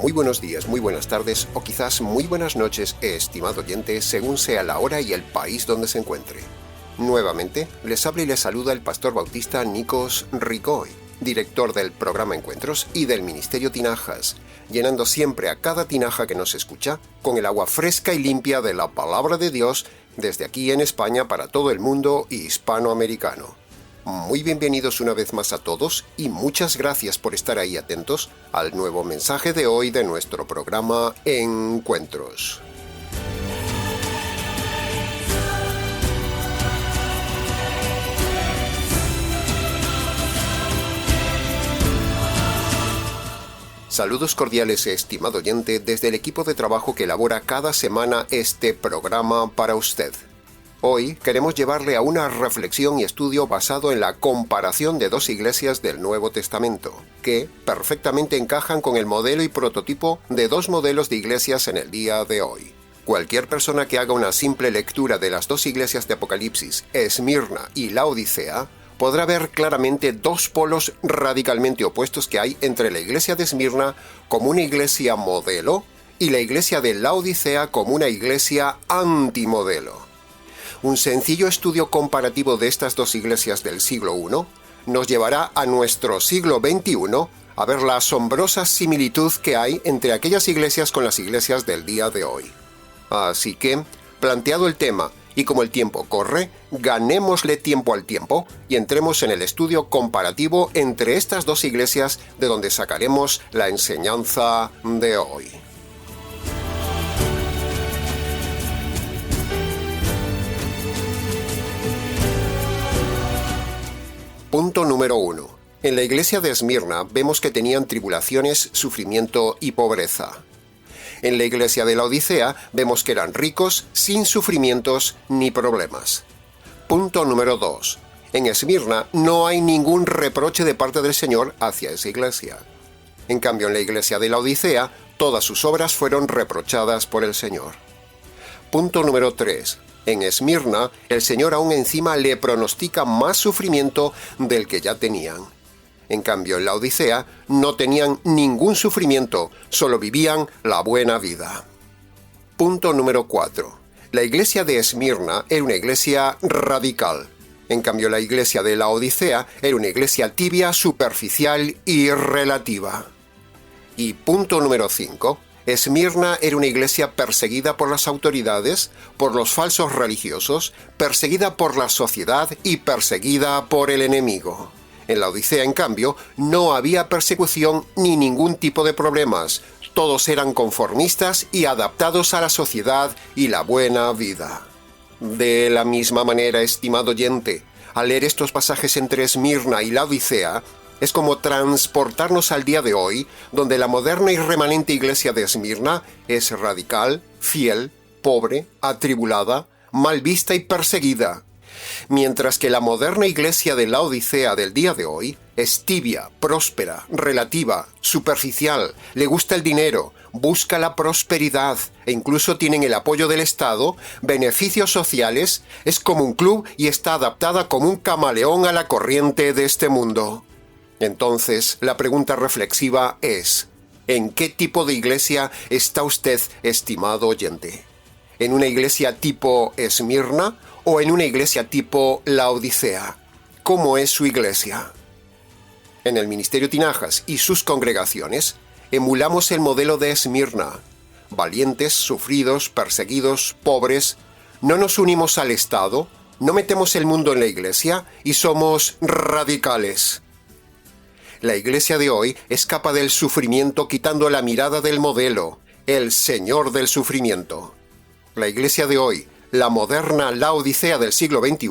Muy buenos días, muy buenas tardes o quizás muy buenas noches, estimado oyente, según sea la hora y el país donde se encuentre. Nuevamente, les habla y les saluda el pastor bautista Nikos Ricoy, director del programa Encuentros y del Ministerio Tinajas, llenando siempre a cada tinaja que nos escucha con el agua fresca y limpia de la palabra de Dios desde aquí en España para todo el mundo hispanoamericano. Muy bienvenidos una vez más a todos y muchas gracias por estar ahí atentos al nuevo mensaje de hoy de nuestro programa Encuentros. Saludos cordiales, estimado oyente, desde el equipo de trabajo que elabora cada semana este programa para usted. Hoy queremos llevarle a una reflexión y estudio basado en la comparación de dos iglesias del Nuevo Testamento, que perfectamente encajan con el modelo y prototipo de dos modelos de iglesias en el día de hoy. Cualquier persona que haga una simple lectura de las dos iglesias de Apocalipsis, Esmirna y Laodicea, podrá ver claramente dos polos radicalmente opuestos que hay entre la iglesia de Esmirna como una iglesia modelo y la iglesia de Laodicea como una iglesia antimodelo. Un sencillo estudio comparativo de estas dos iglesias del siglo I nos llevará a nuestro siglo XXI a ver la asombrosa similitud que hay entre aquellas iglesias con las iglesias del día de hoy. Así que, planteado el tema y como el tiempo corre, ganémosle tiempo al tiempo y entremos en el estudio comparativo entre estas dos iglesias de donde sacaremos la enseñanza de hoy. Punto número 1. En la iglesia de Esmirna vemos que tenían tribulaciones, sufrimiento y pobreza. En la iglesia de Laodicea vemos que eran ricos, sin sufrimientos ni problemas. Punto número 2. En Esmirna no hay ningún reproche de parte del Señor hacia esa iglesia. En cambio, en la iglesia de Laodicea, todas sus obras fueron reprochadas por el Señor. Punto número 3. En Esmirna, el Señor aún encima le pronostica más sufrimiento del que ya tenían. En cambio, en Laodicea no tenían ningún sufrimiento, solo vivían la buena vida. Punto número 4. La iglesia de Esmirna era una iglesia radical. En cambio, la iglesia de Laodicea era una iglesia tibia, superficial y relativa. Y punto número 5. Esmirna era una iglesia perseguida por las autoridades, por los falsos religiosos, perseguida por la sociedad y perseguida por el enemigo. En Laodicea, en cambio, no había persecución ni ningún tipo de problemas. Todos eran conformistas y adaptados a la sociedad y la buena vida. De la misma manera, estimado oyente, al leer estos pasajes entre Esmirna y Laodicea, es como transportarnos al día de hoy, donde la moderna y remanente iglesia de Esmirna es radical, fiel, pobre, atribulada, mal vista y perseguida. Mientras que la moderna iglesia de Laodicea del día de hoy es tibia, próspera, relativa, superficial, le gusta el dinero, busca la prosperidad e incluso tienen el apoyo del Estado, beneficios sociales, es como un club y está adaptada como un camaleón a la corriente de este mundo. Entonces, la pregunta reflexiva es, ¿en qué tipo de iglesia está usted, estimado oyente? ¿En una iglesia tipo Esmirna o en una iglesia tipo Laodicea? ¿Cómo es su iglesia? En el Ministerio Tinajas y sus congregaciones, emulamos el modelo de Esmirna. Valientes, sufridos, perseguidos, pobres, no nos unimos al Estado, no metemos el mundo en la iglesia y somos radicales. La iglesia de hoy escapa del sufrimiento quitando la mirada del modelo, el Señor del sufrimiento. La iglesia de hoy, la moderna Laodicea del siglo XXI,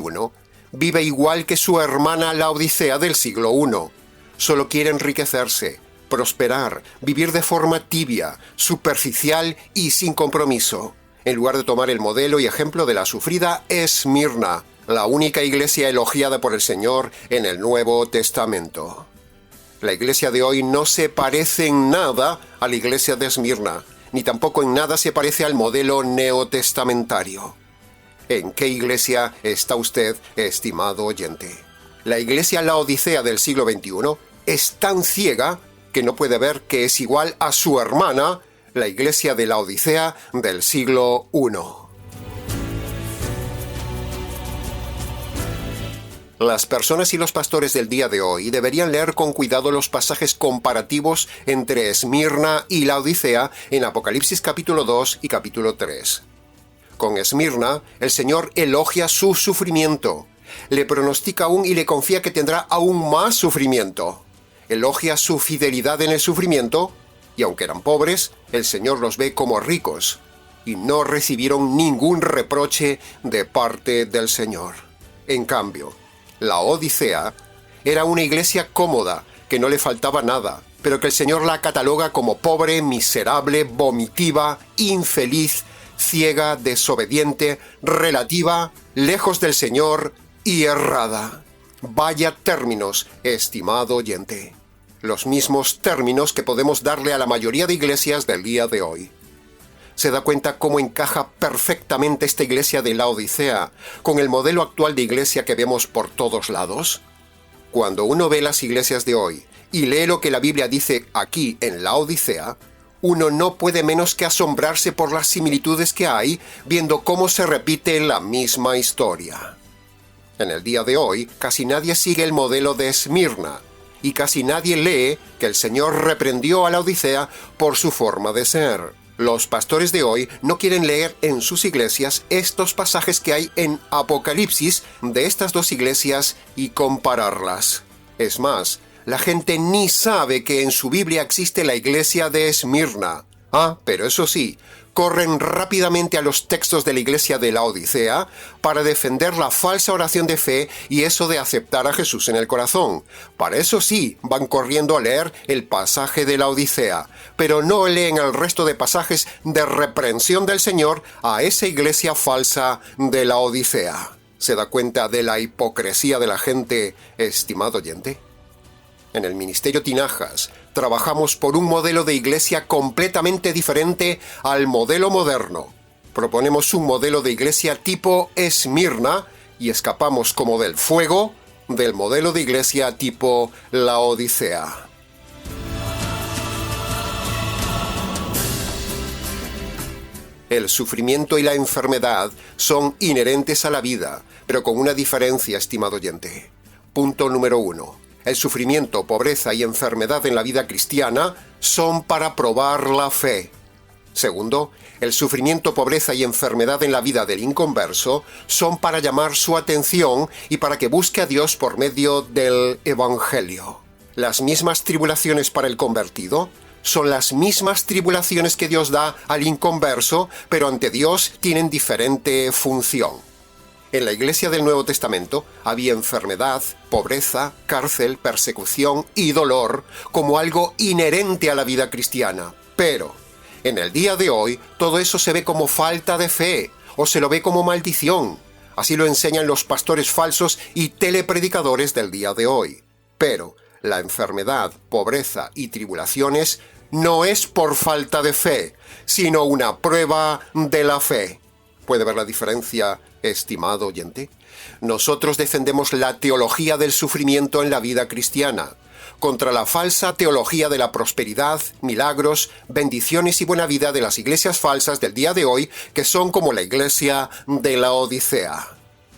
vive igual que su hermana Laodicea del siglo I. Solo quiere enriquecerse, prosperar, vivir de forma tibia, superficial y sin compromiso, en lugar de tomar el modelo y ejemplo de la sufrida Esmirna, la única iglesia elogiada por el Señor en el Nuevo Testamento. La iglesia de hoy no se parece en nada a la iglesia de Esmirna, ni tampoco en nada se parece al modelo neotestamentario. ¿En qué iglesia está usted, estimado oyente? La iglesia Laodicea del siglo XXI es tan ciega que no puede ver que es igual a su hermana, la iglesia de Laodicea del siglo I. Las personas y los pastores del día de hoy deberían leer con cuidado los pasajes comparativos entre Esmirna y Laodicea en Apocalipsis capítulo 2 y capítulo 3. Con Esmirna, el Señor elogia su sufrimiento, le pronostica aún y le confía que tendrá aún más sufrimiento. Elogia su fidelidad en el sufrimiento, y aunque eran pobres, el Señor los ve como ricos, y no recibieron ningún reproche de parte del Señor. En cambio, Laodicea era una iglesia cómoda, que no le faltaba nada, pero que el Señor la cataloga como pobre, miserable, vomitiva, infeliz, ciega, desobediente, relativa, lejos del Señor y errada. Vaya términos, estimado oyente. Los mismos términos que podemos darle a la mayoría de iglesias del día de hoy. ¿Se da cuenta cómo encaja perfectamente esta iglesia de Laodicea con el modelo actual de iglesia que vemos por todos lados? Cuando uno ve las iglesias de hoy y lee lo que la Biblia dice aquí en Laodicea, uno no puede menos que asombrarse por las similitudes que hay viendo cómo se repite la misma historia. En el día de hoy, casi nadie sigue el modelo de Esmirna, y casi nadie lee que el Señor reprendió a Laodicea por su forma de ser. Los pastores de hoy no quieren leer en sus iglesias estos pasajes que hay en Apocalipsis de estas dos iglesias y compararlas. Es más, la gente ni sabe que en su Biblia existe la iglesia de Esmirna. Pero eso sí, corren rápidamente a los textos de la iglesia de Laodicea para defender la falsa oración de fe y eso de aceptar a Jesús en el corazón. Para eso sí, van corriendo a leer el pasaje de Laodicea, pero no leen el resto de pasajes de reprensión del Señor a esa iglesia falsa de Laodicea. ¿Se da cuenta de la hipocresía de la gente, estimado oyente? En el Ministerio Tinajas trabajamos por un modelo de iglesia completamente diferente al modelo moderno. Proponemos un modelo de iglesia tipo Esmirna y escapamos como del fuego del modelo de iglesia tipo Laodicea. El sufrimiento y la enfermedad son inherentes a la vida, pero con una diferencia, estimado oyente. Punto número 1. El sufrimiento, pobreza y enfermedad en la vida cristiana son para probar la fe. Segundo, el sufrimiento, pobreza y enfermedad en la vida del inconverso son para llamar su atención y para que busque a Dios por medio del Evangelio. Las mismas tribulaciones para el convertido son las mismas tribulaciones que Dios da al inconverso, pero ante Dios tienen diferente función. En la iglesia del Nuevo Testamento había enfermedad, pobreza, cárcel, persecución y dolor como algo inherente a la vida cristiana. Pero en el día de hoy todo eso se ve como falta de fe o se lo ve como maldición. Así lo enseñan los pastores falsos y telepredicadores del día de hoy. Pero la enfermedad, pobreza y tribulaciones no es por falta de fe, sino una prueba de la fe. ¿Puede ver la diferencia, estimado oyente? Nosotros defendemos la teología del sufrimiento en la vida cristiana, contra la falsa teología de la prosperidad, milagros, bendiciones y buena vida de las iglesias falsas del día de hoy, que son como la iglesia de Laodicea.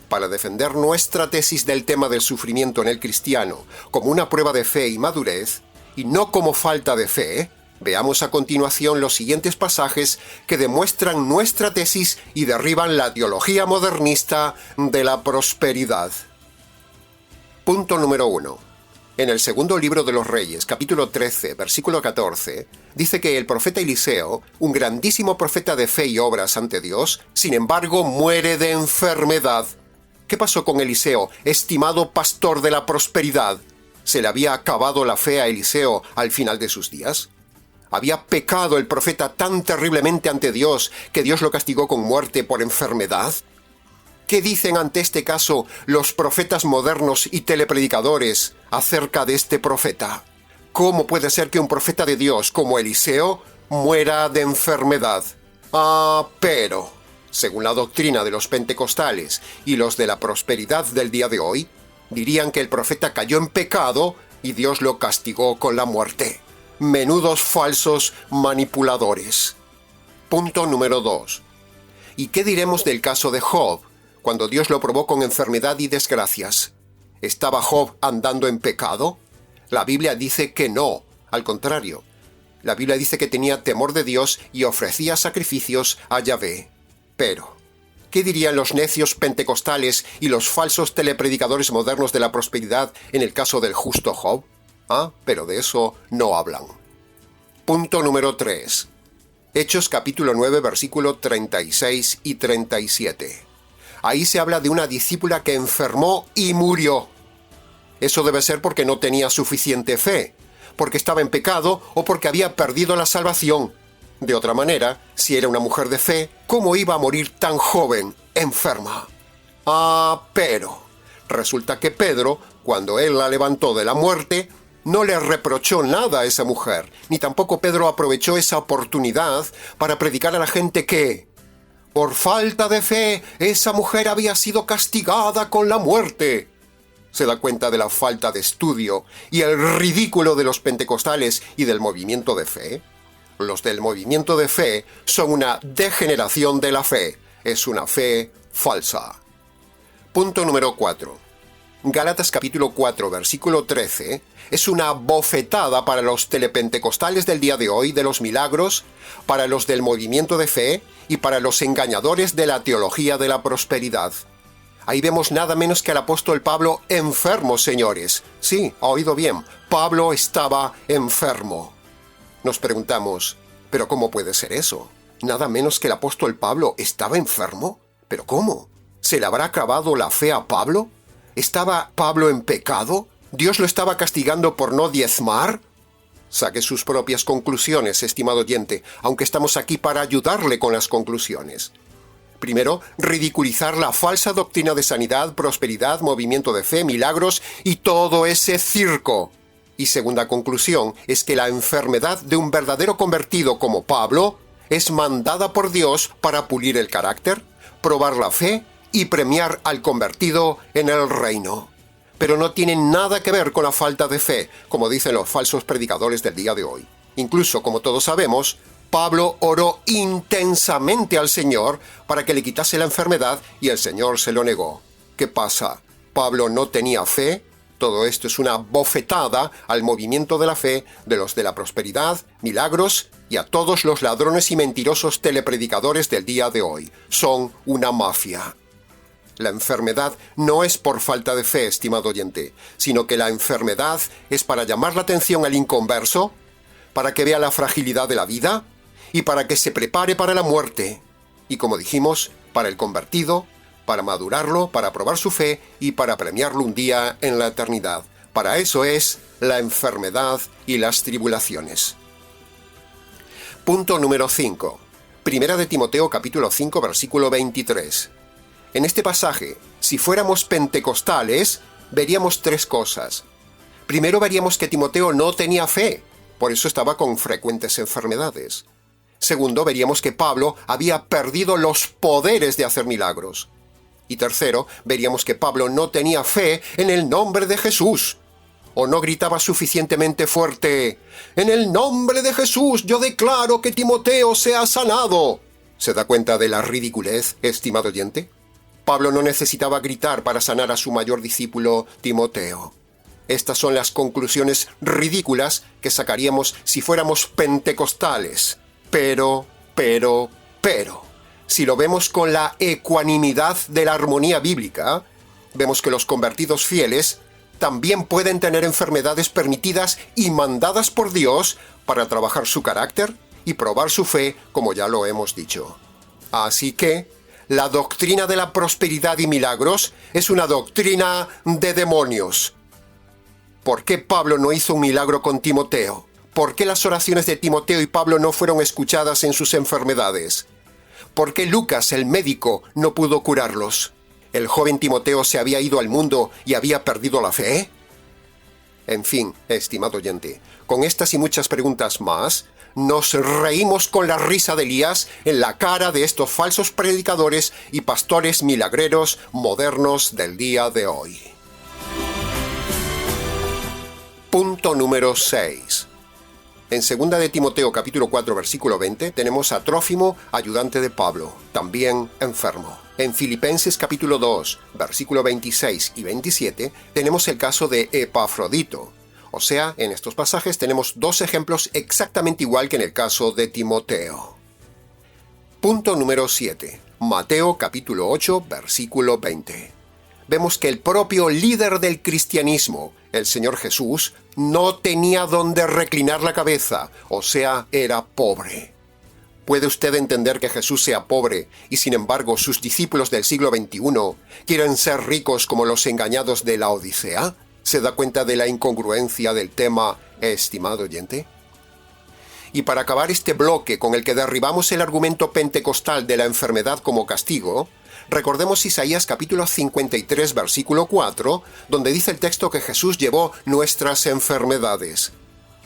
Para defender nuestra tesis del tema del sufrimiento en el cristiano como una prueba de fe y madurez, y no como falta de fe, veamos a continuación los siguientes pasajes que demuestran nuestra tesis y derriban la teología modernista de la prosperidad. Punto número 1. En el segundo libro de los Reyes, capítulo 13, versículo 14, dice que el profeta Eliseo, un grandísimo profeta de fe y obras ante Dios, sin embargo muere de enfermedad. ¿Qué pasó con Eliseo, estimado pastor de la prosperidad? ¿Se le había acabado la fe a Eliseo al final de sus días? ¿Había pecado el profeta tan terriblemente ante Dios que Dios lo castigó con muerte por enfermedad? ¿Qué dicen ante este caso los profetas modernos y telepredicadores acerca de este profeta? ¿Cómo puede ser que un profeta de Dios como Eliseo muera de enfermedad? Pero, según la doctrina de los pentecostales y los de la prosperidad del día de hoy, dirían que el profeta cayó en pecado y Dios lo castigó con la muerte. Menudos falsos manipuladores. Punto número 2. ¿Y qué diremos del caso de Job, cuando Dios lo probó con enfermedad y desgracias? ¿Estaba Job andando en pecado? La Biblia dice que no, al contrario. La Biblia dice que tenía temor de Dios y ofrecía sacrificios a Yahvé. Pero, ¿qué dirían los necios pentecostales y los falsos telepredicadores modernos de la prosperidad en el caso del justo Job? Pero de eso no hablan. Punto número 3. Hechos capítulo 9, versículo 36 y 37. Ahí se habla de una discípula que enfermó y murió. Eso debe ser porque no tenía suficiente fe, porque estaba en pecado o porque había perdido la salvación. De otra manera, si era una mujer de fe, ¿cómo iba a morir tan joven, enferma? Pero resulta que Pedro, cuando él la levantó de la muerte, no le reprochó nada a esa mujer, ni tampoco Pedro aprovechó esa oportunidad para predicar a la gente que, por falta de fe, esa mujer había sido castigada con la muerte. ¿Se da cuenta de la falta de estudio y el ridículo de los pentecostales y del movimiento de fe? Los del movimiento de fe son una degeneración de la fe. Es una fe falsa. Punto número 4. Gálatas capítulo 4, versículo 13, es una bofetada para los telepentecostales del día de hoy de los milagros, para los del movimiento de fe y para los engañadores de la teología de la prosperidad. Ahí vemos nada menos que al apóstol Pablo enfermo, señores. Sí, ha oído bien, Pablo estaba enfermo. Nos preguntamos, ¿pero cómo puede ser eso? ¿Nada menos que el apóstol Pablo estaba enfermo? ¿Pero cómo? ¿Se le habrá acabado la fe a Pablo? ¿Estaba Pablo en pecado? ¿Dios lo estaba castigando por no diezmar? Saque sus propias conclusiones, estimado oyente, aunque estamos aquí para ayudarle con las conclusiones. Primero, ridiculizar la falsa doctrina de sanidad, prosperidad, movimiento de fe, milagros y todo ese circo. Y segunda conclusión es que la enfermedad de un verdadero convertido como Pablo es mandada por Dios para pulir el carácter, probar la fe y premiar al convertido en el reino. Pero no tiene nada que ver con la falta de fe, como dicen los falsos predicadores del día de hoy. Incluso, como todos sabemos, Pablo oró intensamente al Señor para que le quitase la enfermedad y el Señor se lo negó. ¿Qué pasa? ¿Pablo no tenía fe? Todo esto es una bofetada al movimiento de la fe de los de la prosperidad, milagros y a todos los ladrones y mentirosos telepredicadores del día de hoy. Son una mafia. La enfermedad no es por falta de fe, estimado oyente, sino que la enfermedad es para llamar la atención al inconverso, para que vea la fragilidad de la vida y para que se prepare para la muerte. Y como dijimos, para el convertido, para madurarlo, para probar su fe y para premiarlo un día en la eternidad. Para eso es la enfermedad y las tribulaciones. Punto número 5. Primera de Timoteo capítulo 5 versículo 23. En este pasaje, si fuéramos pentecostales, veríamos tres cosas. Primero veríamos que Timoteo no tenía fe, por eso estaba con frecuentes enfermedades. Segundo, veríamos que Pablo había perdido los poderes de hacer milagros. Y tercero, veríamos que Pablo no tenía fe en el nombre de Jesús. O no gritaba suficientemente fuerte, «En el nombre de Jesús yo declaro que Timoteo sea sanado». ¿Se da cuenta de la ridiculez, estimado oyente? Pablo no necesitaba gritar para sanar a su mayor discípulo, Timoteo. Estas son las conclusiones ridículas que sacaríamos si fuéramos pentecostales. Pero, si lo vemos con la ecuanimidad de la armonía bíblica, vemos que los convertidos fieles también pueden tener enfermedades permitidas y mandadas por Dios para trabajar su carácter y probar su fe, como ya lo hemos dicho. Así que, la doctrina de la prosperidad y milagros es una doctrina de demonios. ¿Por qué Pablo no hizo un milagro con Timoteo? ¿Por qué las oraciones de Timoteo y Pablo no fueron escuchadas en sus enfermedades? ¿Por qué Lucas, el médico, no pudo curarlos? ¿El joven Timoteo se había ido al mundo y había perdido la fe? En fin, estimado oyente, con estas y muchas preguntas más, nos reímos con la risa de Elías en la cara de estos falsos predicadores y pastores milagreros modernos del día de hoy. Punto número 6. En 2 de Timoteo capítulo 4 versículo 20 tenemos a Trófimo, ayudante de Pablo, también enfermo. En Filipenses capítulo 2 versículo 26 y 27 tenemos el caso de Epafrodito. O sea, en estos pasajes tenemos dos ejemplos exactamente igual que en el caso de Timoteo. Punto número 7. Mateo capítulo 8 versículo 20. Vemos que el propio líder del cristianismo, el Señor Jesús, no tenía donde reclinar la cabeza, o sea, era pobre. ¿Puede usted entender que Jesús sea pobre y sin embargo sus discípulos del siglo XXI quieren ser ricos como los engañados de la Odisea? ¿Se da cuenta de la incongruencia del tema, estimado oyente? Y para acabar este bloque con el que derribamos el argumento pentecostal de la enfermedad como castigo, recordemos Isaías capítulo 53 versículo 4, donde dice el texto que Jesús llevó nuestras enfermedades.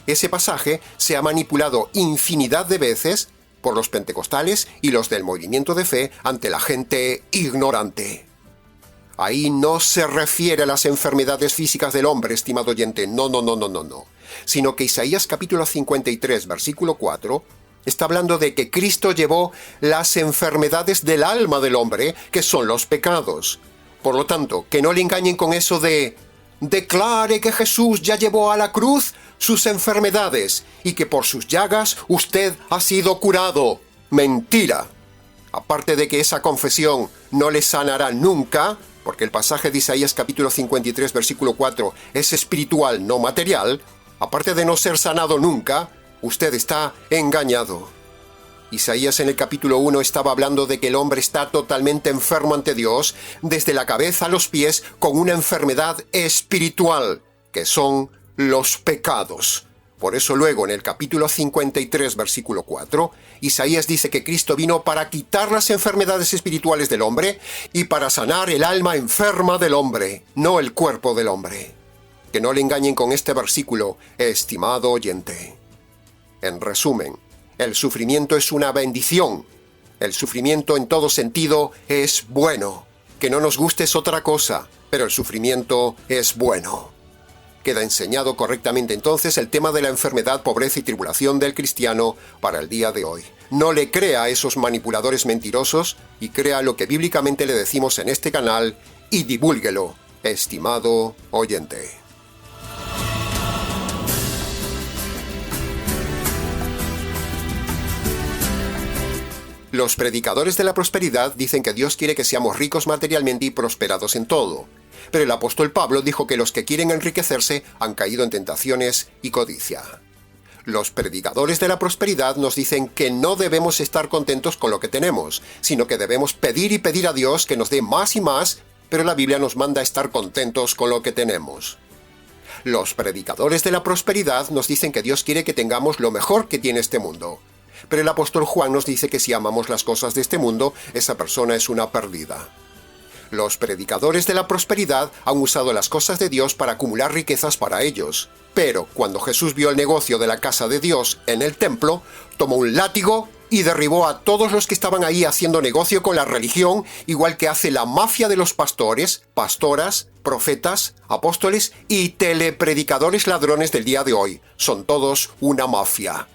Ese pasaje se ha manipulado infinidad de veces por los pentecostales y los del movimiento de fe ante la gente ignorante. Ahí no se refiere a las enfermedades físicas del hombre, estimado oyente, no, sino que Isaías capítulo 53 versículo 4 está hablando de que Cristo llevó las enfermedades del alma del hombre, que son los pecados. Por lo tanto, que no le engañen con eso de declare que Jesús ya llevó a la cruz sus enfermedades y que por sus llagas usted ha sido curado. Mentira. Aparte de que esa confesión no le sanará nunca, porque el pasaje de Isaías capítulo 53 versículo 4 es espiritual, no material, aparte de no ser sanado nunca, usted está engañado. Isaías en el capítulo 1 estaba hablando de que el hombre está totalmente enfermo ante Dios, desde la cabeza a los pies, con una enfermedad espiritual, que son los pecados. Por eso luego en el capítulo 53 versículo 4, Isaías dice que Cristo vino para quitar las enfermedades espirituales del hombre y para sanar el alma enferma del hombre, no el cuerpo del hombre. Que no le engañen con este versículo, estimado oyente. En resumen, el sufrimiento es una bendición. El sufrimiento en todo sentido es bueno. Que no nos guste es otra cosa, pero el sufrimiento es bueno. Queda enseñado correctamente entonces el tema de la enfermedad, pobreza y tribulación del cristiano para el día de hoy. No le crea a esos manipuladores mentirosos y crea lo que bíblicamente le decimos en este canal y divúlguelo, estimado oyente. Los predicadores de la prosperidad dicen que Dios quiere que seamos ricos materialmente y prosperados en todo. Pero el apóstol Pablo dijo que los que quieren enriquecerse han caído en tentaciones y codicia. Los predicadores de la prosperidad nos dicen que no debemos estar contentos con lo que tenemos, sino que debemos pedir y pedir a Dios que nos dé más y más, pero la Biblia nos manda a estar contentos con lo que tenemos. Los predicadores de la prosperidad nos dicen que Dios quiere que tengamos lo mejor que tiene este mundo. Pero el apóstol Juan nos dice que si amamos las cosas de este mundo, esa persona es una perdida. Los predicadores de la prosperidad han usado las cosas de Dios para acumular riquezas para ellos. Pero cuando Jesús vio el negocio de la casa de Dios en el templo, tomó un látigo y derribó a todos los que estaban ahí haciendo negocio con la religión, igual que hace la mafia de los pastores, pastoras, profetas, apóstoles y telepredicadores ladrones del día de hoy. Son todos una mafia.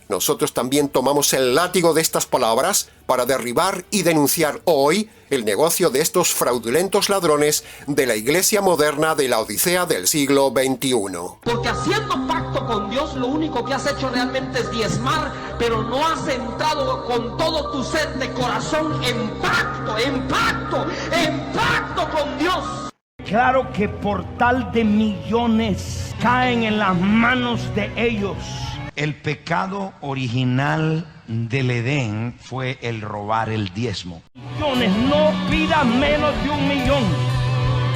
Nosotros también tomamos el látigo de estas palabras para derribar y denunciar hoy el negocio de estos fraudulentos ladrones de la iglesia moderna de la Odisea del siglo XXI. Porque haciendo pacto con Dios, lo único que has hecho realmente es diezmar, pero no has entrado con todo tu ser de corazón en pacto con Dios. Claro que por tal de millones caen en las manos de ellos. El pecado original del Edén fue el robar el diezmo. Millones, no pidas menos de 1 millón.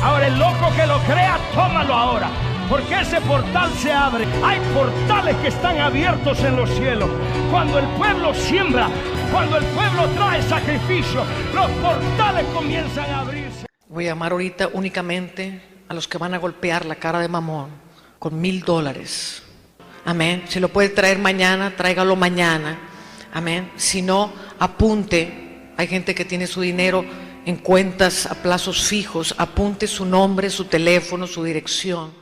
Ahora el loco que lo crea, tómalo ahora, porque ese portal se abre. Hay portales que están abiertos en los cielos. Cuando el pueblo siembra, cuando el pueblo trae sacrificio, los portales comienzan a abrirse. Voy a llamar ahorita únicamente a los que van a golpear la cara de Mamón con $1,000. Amén. Si lo puede traer mañana, tráigalo mañana. Amén. Si no, apunte. Hay gente que tiene su dinero en cuentas a plazos fijos. Apunte su nombre, su teléfono, su dirección.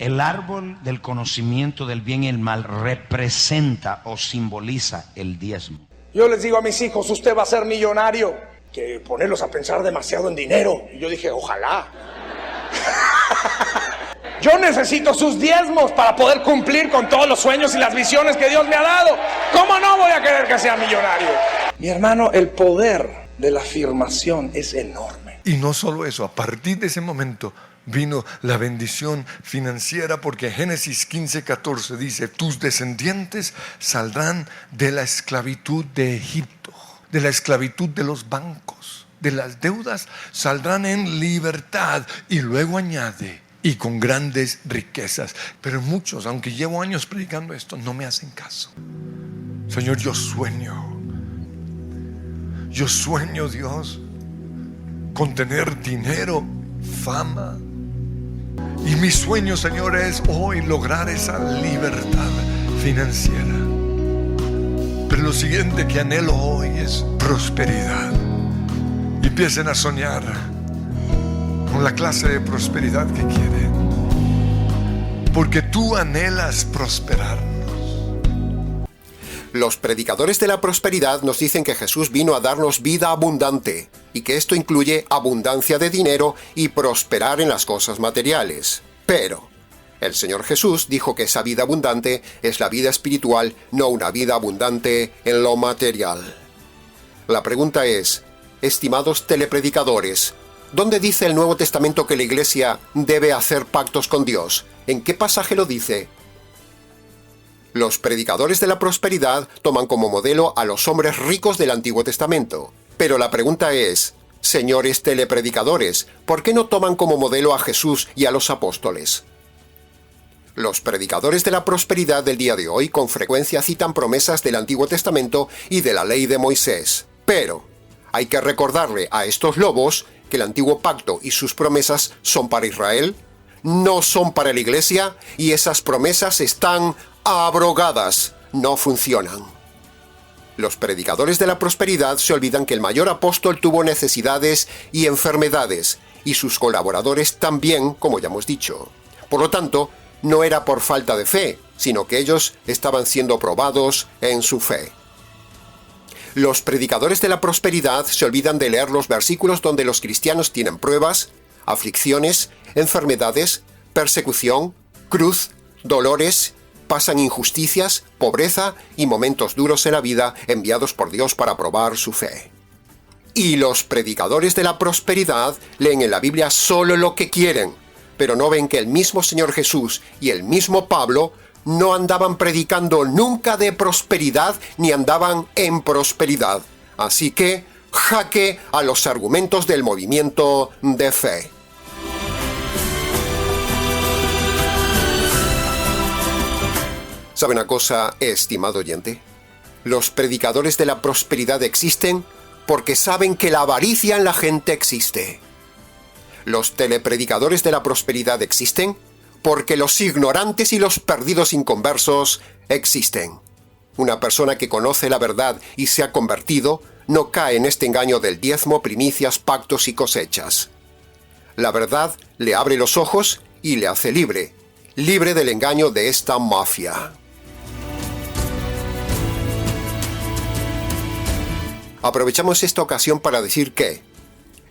El árbol del conocimiento del bien y el mal representa o simboliza el diezmo. Yo les digo a mis hijos, usted va a ser millonario. Que ponerlos a pensar demasiado en dinero. Y yo dije, ojalá. Yo necesito sus diezmos para poder cumplir con todos los sueños y las visiones que Dios me ha dado. ¿Cómo no voy a querer que sea millonario? Mi hermano, el poder de la afirmación es enorme. Y no solo eso, a partir de ese momento vino la bendición financiera, porque Génesis 15:14 dice: tus descendientes saldrán de la esclavitud de Egipto, de la esclavitud de los bancos, de las deudas, saldrán en libertad. Y luego añade: y con grandes riquezas. Pero muchos, aunque llevo años predicando esto, no me hacen caso. Señor, yo sueño, Dios, con tener dinero, fama. Y mi sueño, Señor, es hoy lograr esa libertad financiera. Pero lo siguiente que anhelo hoy es prosperidad. Y empiecen a soñar con la clase de prosperidad que quieren, porque tú anhelas prosperarnos. Los predicadores de la prosperidad nos dicen que Jesús vino a darnos vida abundante y que esto incluye abundancia de dinero y prosperar en las cosas materiales. Pero el Señor Jesús dijo que esa vida abundante es la vida espiritual, no una vida abundante en lo material. La pregunta es, estimados telepredicadores, ¿dónde dice el Nuevo Testamento que la Iglesia debe hacer pactos con Dios? ¿En qué pasaje lo dice? Los predicadores de la prosperidad toman como modelo a los hombres ricos del Antiguo Testamento. Pero la pregunta es, señores telepredicadores, ¿por qué no toman como modelo a Jesús y a los apóstoles? Los predicadores de la prosperidad del día de hoy con frecuencia citan promesas del Antiguo Testamento y de la ley de Moisés. Pero hay que recordarle a estos lobos que el antiguo pacto y sus promesas son para Israel, no son para la Iglesia, y esas promesas están abrogadas, no funcionan. Los predicadores de la prosperidad se olvidan que el mayor apóstol tuvo necesidades y enfermedades, y sus colaboradores también, como ya hemos dicho. Por lo tanto, no era por falta de fe, sino que ellos estaban siendo probados en su fe. Los predicadores de la prosperidad se olvidan de leer los versículos donde los cristianos tienen pruebas, aflicciones, enfermedades, persecución, cruz, dolores, pasan injusticias, pobreza y momentos duros en la vida enviados por Dios para probar su fe. Y los predicadores de la prosperidad leen en la Biblia solo lo que quieren, pero no ven que el mismo Señor Jesús y el mismo Pablo no andaban predicando nunca de prosperidad ni andaban en prosperidad. Así que, jaque a los argumentos del movimiento de fe. ¿Sabe una cosa, estimado oyente? Los predicadores de la prosperidad existen porque saben que la avaricia en la gente existe. Los telepredicadores de la prosperidad existen porque los ignorantes y los perdidos inconversos existen. Una persona que conoce la verdad y se ha convertido no cae en este engaño del diezmo, primicias, pactos y cosechas. La verdad le abre los ojos y le hace libre, libre del engaño de esta mafia. Aprovechamos esta ocasión para decir que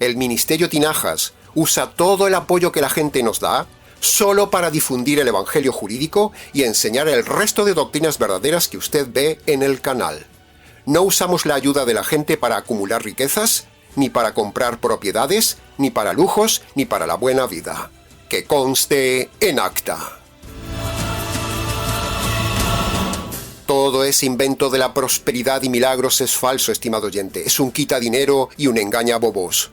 el Ministerio Tinajas usa todo el apoyo que la gente nos da solo para difundir el Evangelio jurídico y enseñar el resto de doctrinas verdaderas que usted ve en el canal. No usamos la ayuda de la gente para acumular riquezas, ni para comprar propiedades, ni para lujos, ni para la buena vida. Que conste en acta. Todo ese invento de la prosperidad y milagros es falso, estimado oyente. Es un quita dinero y un engaña bobos.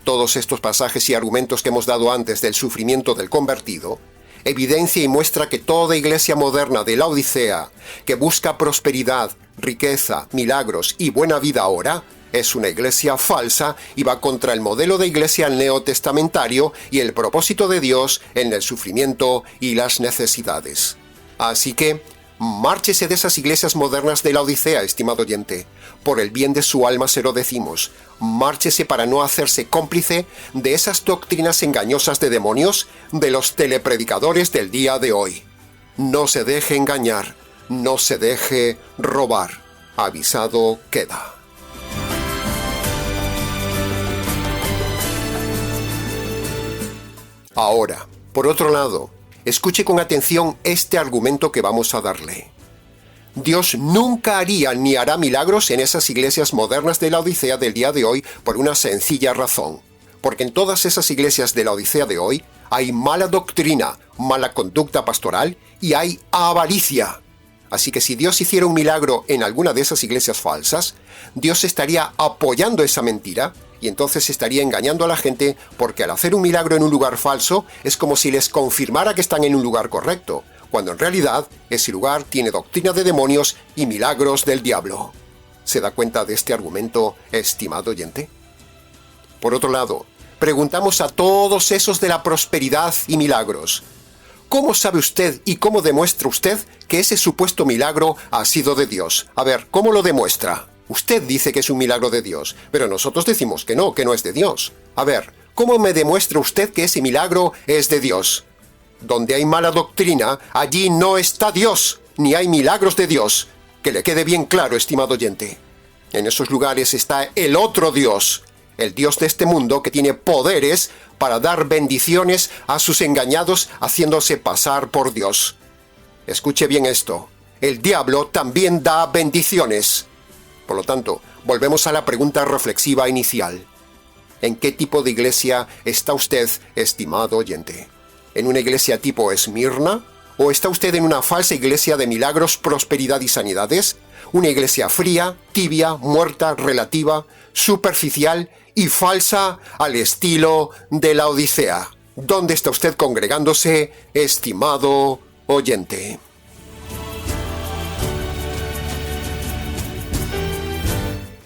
Todos estos pasajes y argumentos que hemos dado antes del sufrimiento del convertido evidencia y muestra que toda iglesia moderna de la Odisea que busca prosperidad, riqueza, milagros y buena vida ahora es una iglesia falsa y va contra el modelo de iglesia neotestamentario y el propósito de Dios en el sufrimiento y las necesidades. Así que Márchese de esas iglesias modernas de la Odisea, estimado oyente. Por el bien de su alma se lo decimos. Márchese para no hacerse cómplice de esas doctrinas engañosas de demonios de los telepredicadores del día de hoy. No se deje engañar, no se deje robar. Avisado queda. Ahora, por otro lado, escuche con atención este argumento que vamos a darle. Dios nunca haría ni hará milagros en esas iglesias modernas de la Odisea del día de hoy por una sencilla razón. Porque en todas esas iglesias de la Odisea de hoy hay mala doctrina, mala conducta pastoral y hay avaricia. Así que si Dios hiciera un milagro en alguna de esas iglesias falsas, Dios estaría apoyando esa mentira y entonces estaría engañando a la gente, porque al hacer un milagro en un lugar falso es como si les confirmara que están en un lugar correcto, cuando en realidad ese lugar tiene doctrina de demonios y milagros del diablo. ¿Se da cuenta de este argumento, estimado oyente? Por otro lado, preguntamos a todos esos de la prosperidad y milagros: ¿cómo sabe usted y cómo demuestra usted que ese supuesto milagro ha sido de Dios? A ver, ¿cómo lo demuestra? Usted dice que es un milagro de Dios, pero nosotros decimos que no es de Dios. A ver, ¿cómo me demuestra usted que ese milagro es de Dios? Donde hay mala doctrina, allí no está Dios, ni hay milagros de Dios. Que le quede bien claro, estimado oyente. En esos lugares está el otro Dios, el Dios de este mundo que tiene poderes para dar bendiciones a sus engañados haciéndose pasar por Dios. Escuche bien esto, el diablo también da bendiciones. Por lo tanto, volvemos a la pregunta reflexiva inicial. ¿En qué tipo de iglesia está usted, estimado oyente? ¿En una iglesia tipo Esmirna? ¿O está usted en una falsa iglesia de milagros, prosperidad y sanidades? ¿Una iglesia fría, tibia, muerta, relativa, superficial y falsa al estilo de la Odisea? ¿Dónde está usted congregándose, estimado oyente?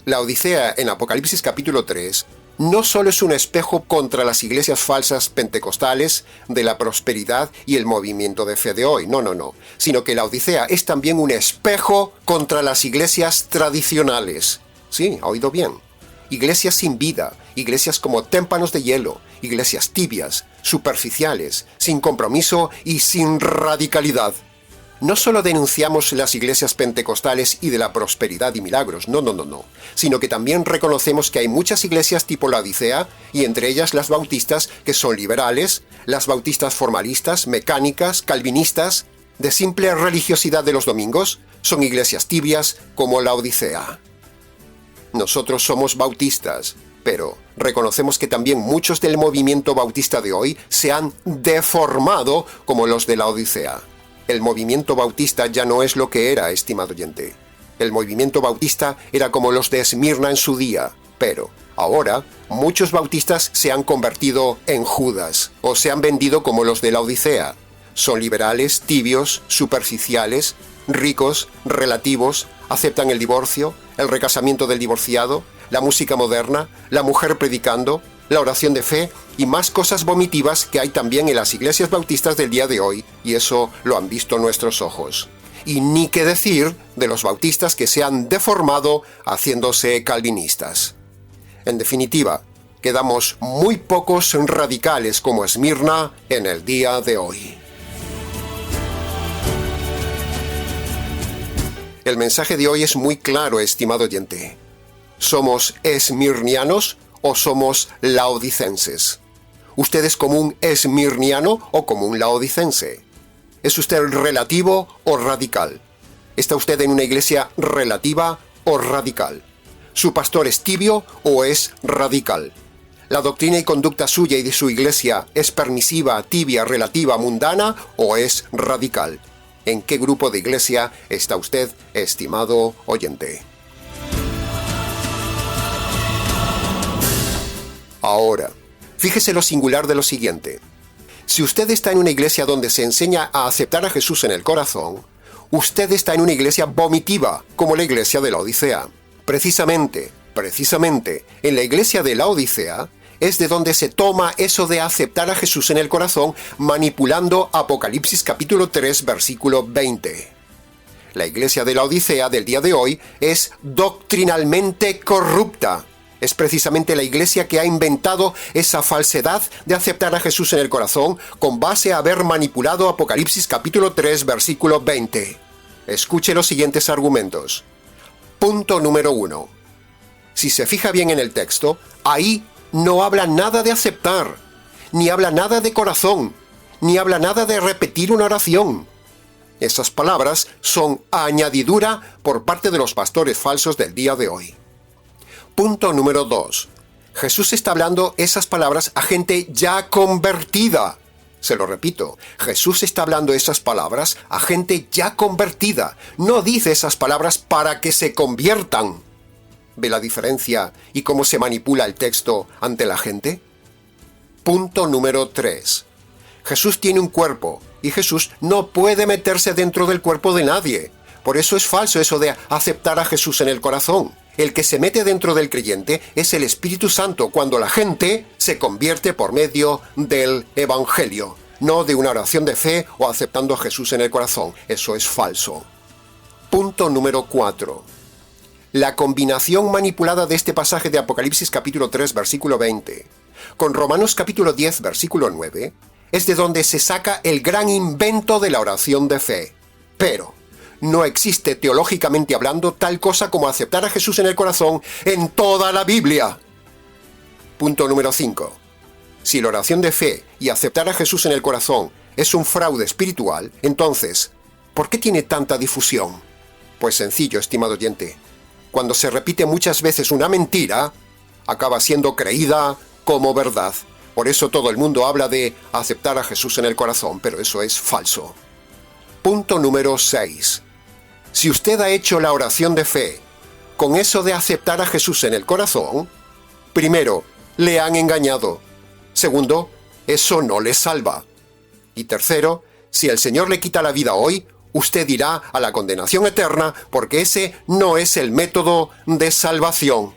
La Odisea en Apocalipsis capítulo 3 no solo es un espejo contra las iglesias falsas pentecostales de la prosperidad y el movimiento de fe de hoy, no, sino que la Odisea es también un espejo contra las iglesias tradicionales. Sí, ha oído bien. Iglesias sin vida, iglesias como témpanos de hielo, iglesias tibias, superficiales, sin compromiso y sin radicalidad. No solo denunciamos las iglesias pentecostales y de la prosperidad y milagros, no, sino que también reconocemos que hay muchas iglesias tipo la Odisea, y entre ellas las bautistas, que son liberales, las bautistas formalistas, mecánicas, calvinistas, de simple religiosidad de los domingos, son iglesias tibias como la Odisea. Nosotros somos bautistas, pero reconocemos que también muchos del movimiento bautista de hoy se han deformado como los de la Odisea. El movimiento bautista ya no es lo que era, estimado oyente. El movimiento bautista era como los de Esmirna en su día, pero ahora muchos bautistas se han convertido en Judas, o se han vendido como los de la Odisea. Son liberales, tibios, superficiales, ricos, relativos, aceptan el divorcio, el recasamiento del divorciado, la música moderna, la mujer predicando, la oración de fe y más cosas vomitivas que hay también en las iglesias bautistas del día de hoy, y eso lo han visto nuestros ojos. Y ni qué decir de los bautistas que se han deformado haciéndose calvinistas. En definitiva, quedamos muy pocos radicales como Esmirna en el día de hoy. El mensaje de hoy es muy claro, estimado oyente. ¿Somos esmirnianos o somos laodicenses? ¿Usted es como un esmirniano o como un laodicense? ¿Es usted relativo o radical? ¿Está usted en una iglesia relativa o radical? ¿Su pastor es tibio o es radical? ¿La doctrina y conducta suya y de su iglesia es permisiva, tibia, relativa, mundana o es radical? ¿En qué grupo de iglesia está usted, estimado oyente? Ahora, fíjese lo singular de lo siguiente. Si usted está en una iglesia donde se enseña a aceptar a Jesús en el corazón, usted está en una iglesia vomitiva, como la iglesia de la Odisea. Precisamente, en la iglesia de la Odisea es de donde se toma eso de aceptar a Jesús en el corazón, manipulando Apocalipsis capítulo 3, versículo 20. La iglesia de la Odisea del día de hoy es doctrinalmente corrupta. Es precisamente la iglesia que ha inventado esa falsedad de aceptar a Jesús en el corazón con base a haber manipulado Apocalipsis capítulo 3, versículo 20. Escuche los siguientes argumentos. Punto número 1. Si se fija bien en el texto, ahí no habla nada de aceptar, ni habla nada de corazón, ni habla nada de repetir una oración. Esas palabras son añadidura por parte de los pastores falsos del día de hoy. Punto número 2. Jesús está hablando esas palabras a gente ya convertida. Se lo repito, Jesús está hablando esas palabras a gente ya convertida. No dice esas palabras para que se conviertan. ¿Ve la diferencia y cómo se manipula el texto ante la gente? Punto número 3. Jesús tiene un cuerpo y Jesús no puede meterse dentro del cuerpo de nadie. Por eso es falso eso de aceptar a Jesús en el corazón. El que se mete dentro del creyente es el Espíritu Santo cuando la gente se convierte por medio del Evangelio, no de una oración de fe o aceptando a Jesús en el corazón. Eso es falso. Punto número 4. La combinación manipulada de este pasaje de Apocalipsis capítulo 3, versículo 20, con Romanos capítulo 10, versículo 9, es de donde se saca el gran invento de la oración de fe. Pero no existe teológicamente hablando tal cosa como aceptar a Jesús en el corazón en toda la Biblia. Punto número 5. Si la oración de fe y aceptar a Jesús en el corazón es un fraude espiritual, entonces, ¿por qué tiene tanta difusión? Pues sencillo, estimado oyente. Cuando se repite muchas veces una mentira, acaba siendo creída como verdad. Por eso todo el mundo habla de aceptar a Jesús en el corazón, pero eso es falso. Punto número 6. Si usted ha hecho la oración de fe con eso de aceptar a Jesús en el corazón, primero, le han engañado. Segundo, eso no le salva. Y tercero, si el Señor le quita la vida hoy, usted irá a la condenación eterna porque ese no es el método de salvación.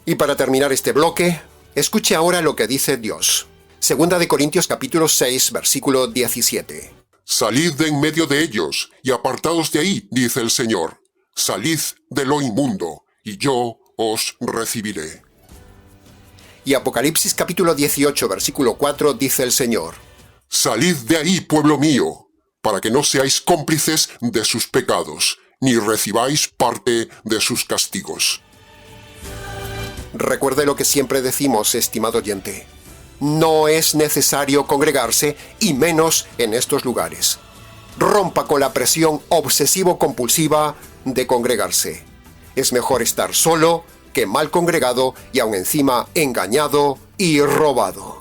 Y para terminar este bloque, escuche ahora lo que dice Dios. Segunda de Corintios capítulo 6, versículo 17. Salid de en medio de ellos, y apartaos de ahí, dice el Señor. Salid de lo inmundo, y yo os recibiré. Y Apocalipsis capítulo 18, versículo 4, dice el Señor. Salid de ahí, pueblo mío, para que no seáis cómplices de sus pecados, ni recibáis parte de sus castigos. Recuerde lo que siempre decimos, estimado oyente. No es necesario congregarse, y menos en estos lugares. Rompa con la presión obsesivo-compulsiva de congregarse. Es mejor estar solo que mal congregado y aún encima engañado y robado.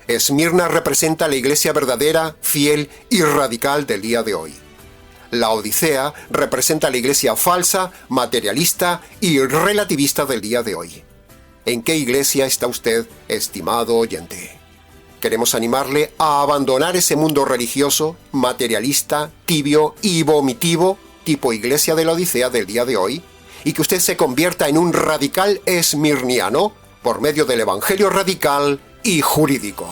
Esmirna representa la iglesia verdadera, fiel y radical del día de hoy. La Odisea representa la iglesia falsa, materialista y relativista del día de hoy. ¿En qué iglesia está usted, estimado oyente? Queremos animarle a abandonar ese mundo religioso, materialista, tibio y vomitivo, tipo iglesia de la Odisea del día de hoy, y que usted se convierta en un radical esmirniano por medio del evangelio radical y jurídico.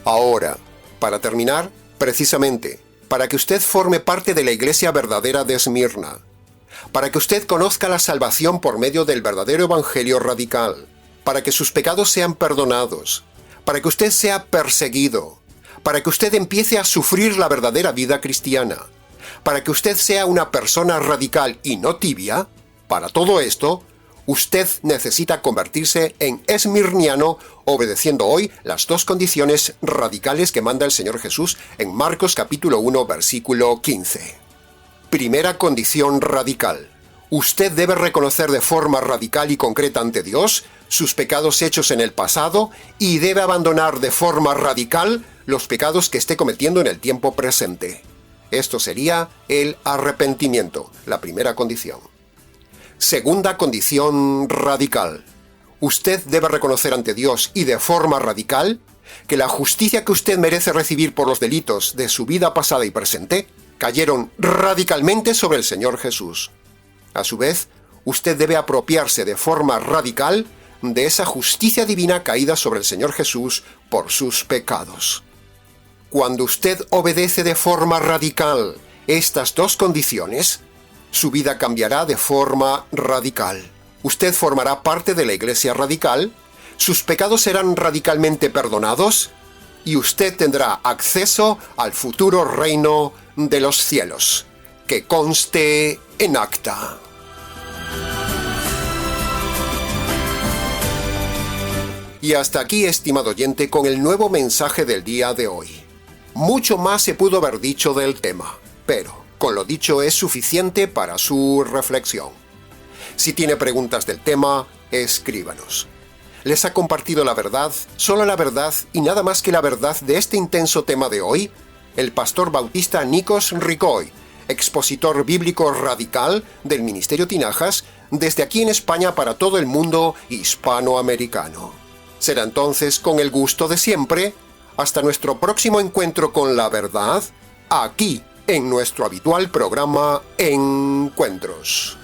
Ahora, para terminar, precisamente, para que usted forme parte de la iglesia verdadera de Esmirna, para que usted conozca la salvación por medio del verdadero evangelio radical, para que sus pecados sean perdonados, para que usted sea perseguido, para que usted empiece a sufrir la verdadera vida cristiana, para que usted sea una persona radical y no tibia, para todo esto, usted necesita convertirse en esmirniano, obedeciendo hoy las dos condiciones radicales que manda el Señor Jesús en Marcos capítulo 1, versículo 15. Primera condición radical. Usted debe reconocer de forma radical y concreta ante Dios sus pecados hechos en el pasado y debe abandonar de forma radical los pecados que esté cometiendo en el tiempo presente. Esto sería el arrepentimiento, la primera condición. Segunda condición radical. Usted debe reconocer ante Dios y de forma radical que la justicia que usted merece recibir por los delitos de su vida pasada y presente cayeron radicalmente sobre el Señor Jesús. A su vez, usted debe apropiarse de forma radical de esa justicia divina caída sobre el Señor Jesús por sus pecados. Cuando usted obedece de forma radical estas dos condiciones, su vida cambiará de forma radical. Usted formará parte de la Iglesia radical, sus pecados serán radicalmente perdonados y usted tendrá acceso al futuro reino de los cielos, que conste en acta. Y hasta aquí, estimado oyente, con el nuevo mensaje del día de hoy. Mucho más se pudo haber dicho del tema, pero con lo dicho es suficiente para su reflexión. Si tiene preguntas del tema, escríbanos. ¿Les ha compartido la verdad, solo la verdad y nada más que la verdad de este intenso tema de hoy? El pastor bautista Nikos Ricoy, expositor bíblico radical del Ministerio Tinajas, desde aquí en España para todo el mundo hispanoamericano. Será entonces con el gusto de siempre, hasta nuestro próximo encuentro con la verdad, aquí en nuestro habitual programa Encuentros.